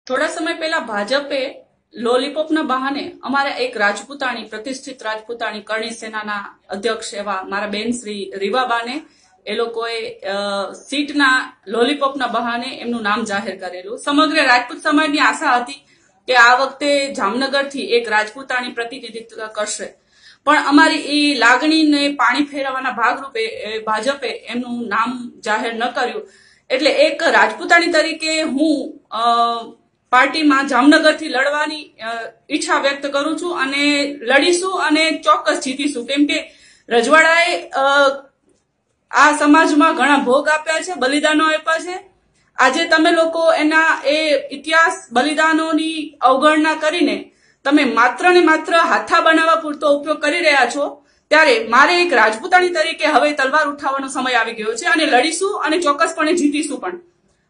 થોડા સમય પહેલા ભાજપે લોલીપોપના બહાને અમારા એક રાજપૂતાણી પ્રતિષ્ઠિત રાજપૂતાણી કરણી સેનાના અધ્યક્ષ એવા મારા બેન શ્રી રીવાબાને એ લોકોએ સીટના લોલીપોપના બહાને એમનું નામ જાહેર કરેલું. સમગ્ર રાજપૂત સમાજની આશા હતી કે આ વખતે જામનગરથી એક રાજપૂતાણી પ્રતિનિધિત્વ કરશે, પણ અમારી એ લાગણીને પાણી ફેરવવાના ભાગરૂપે ભાજપે એમનું નામ જાહેર ન કર્યું. એટલે એક રાજપૂતાણી તરીકે હું પાર્ટીમાં જામનગરથી લડવાની ઈચ્છા વ્યક્ત કરું છું અને લડીશું અને ચોક્કસ જીતીશું, કેમ કે રજવાડાએ આ સમાજમાં ઘણા ભોગ આપ્યા છે, બલિદાનો આપ્યા છે. આજે તમે લોકો એના એ ઇતિહાસ બલિદાનોની અવગણના કરીને તમે માત્ર ને માત્ર હાથા બનાવવા પૂરતો ઉપયોગ કરી રહ્યા છો, ત્યારે મારે એક રાજપૂતાણી તરીકે હવે તલવાર ઉઠાવવાનો સમય આવી ગયો છે અને લડીશું અને ચોક્કસપણે જીતીશું પણ.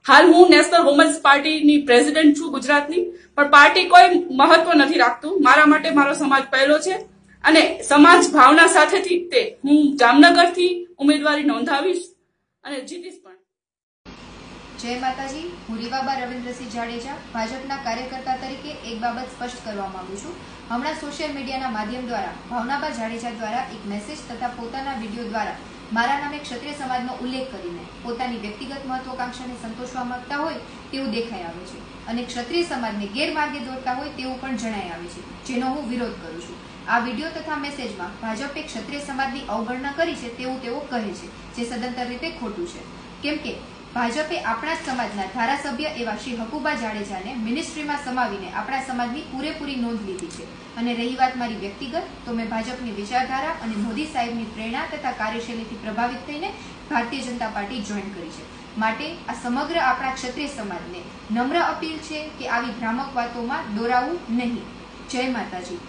હાલ હું નેશનલ વુમન્સ પાર્ટીની પ્રેસિડેન્ટ છું ગુજરાતની, પણ પાર્ટી કોઈ મહત્વ નથી રાખતું. મારા માટે મારો સમાજ પહેલો છે અને સમાજ ભાવના સાથેથી તે હું જામનગરથી ઉમેદવારી નોંધાવીશ અને જીતીશ પણ. જય માતાજી. હું રીવાબા રવિન્દ્રસિંહ જાડેજા ભાજપના કાર્યકર્તા તરીકે એક બાબત સ્પષ્ટ કરવા માંગુ છું. હમણાં સોશિયલ મીડિયાના માધ્યમ દ્વારા ભાવનાબા જાડેજા દ્વારા એક મેસેજ તથા પોતાના વિડીયો દ્વારા મારા નામે ક્ષત્રિય સમાજનો ઉલ્લેખ કરીને પોતાની વ્યક્તિગત મહત્વાકાંક્ષાને સંતોષવા માંગતા હોય તેવું દેખાઈ આવે છે અને ક્ષત્રિય સમાજને ગેરમાર્ગે દોરતા હોય તેવું પણ જણાઈ આવે છે, જેનો હું વિરોધ કરું છું. આ વિડીયો તથા મેસેજમાં ભાજપે ક્ષત્રિય સમાજની અવગણના કરી છે તેવું તેઓ કહે છે, જે સદંતર રીતે ખોટું છે. કેમ કે ભાજપે આપણા જ સમાજના ધારાસભ્ય એવા શ્રી હકુબા જાડેજાને મિનિસ્ટ્રીમાં સમાવીને આપણા સમાજની પૂરેપૂરી નોંધ લીધી છે. અને રહી વાત મારી વ્યક્તિગત, તો મેં ભાજપની વિચારધારા અને મોદી સાહેબની પ્રેરણા તથા કાર્યશૈલીથી પ્રભાવિત થઈને ભારતીય જનતા પાર્ટી જોઈન કરી છે. માટે આ સમગ્ર આપણા ક્ષત્રિય સમાજને નમ્ર અપીલ છે કે આવી ભ્રામક વાતોમાં દોરાવું નહીં. જય માતાજી.